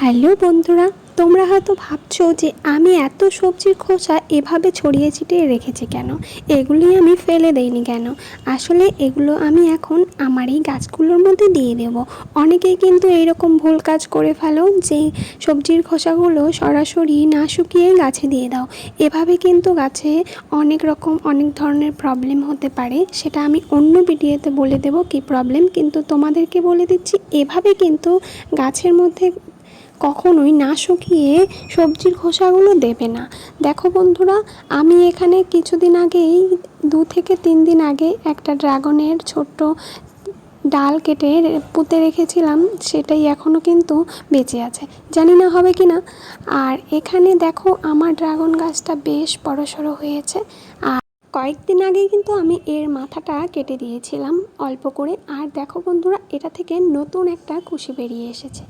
Hello বন্ধুরা, তোমরা হয়তো ভাবছো যে আমি এত সবজির খোসা এভাবে ছড়িয়ে ছিটিয়ে রেখেছি কেন, এগুলি আমি ফেলে দেইনি কেন। আসলে এগুলো আমি এখন আমার এই গাছগুলোর মধ্যে দিয়ে দেবো। অনেকেই কিন্তু এইরকম ভুল কাজ করে ফেলো যে সবজির খোসাগুলো সরাসরি না শুকিয়ে গাছে দিয়ে দাও। এভাবে কিন্তু গাছে অনেক ধরনের প্রবলেম হতে পারে, সেটা আমি অন্য ভিডিওতে বলে দেবো কী প্রবলেম। কিন্তু তোমাদেরকে বলে দিচ্ছি, এভাবে কিন্তু গাছের মধ্যে কখনোই না শুকিয়ে সবজির খোসাগুলো দেবে না। দেখো বন্ধুরা, আমি এখানে কিছুদিন আগেই 2 থেকে 3 দিন আগে একটা ড্রাগনের ছোট্ট ডাল কেটে পুঁতে রেখেছিলাম, সেটাই এখনও কিন্তু বেঁচে আছে, জানি না হবে কি না। আর এখানে দেখো আমার ড্রাগন গাছটা বেশ বড়সড় হয়েছে। আর কয়েকদিন আগেই কিন্তু আমি এর মাথাটা কেটে দিয়েছিলাম অল্প করে। আর দেখো বন্ধুরা, এটা থেকে নতুন একটা কুশি বেরিয়ে এসেছে।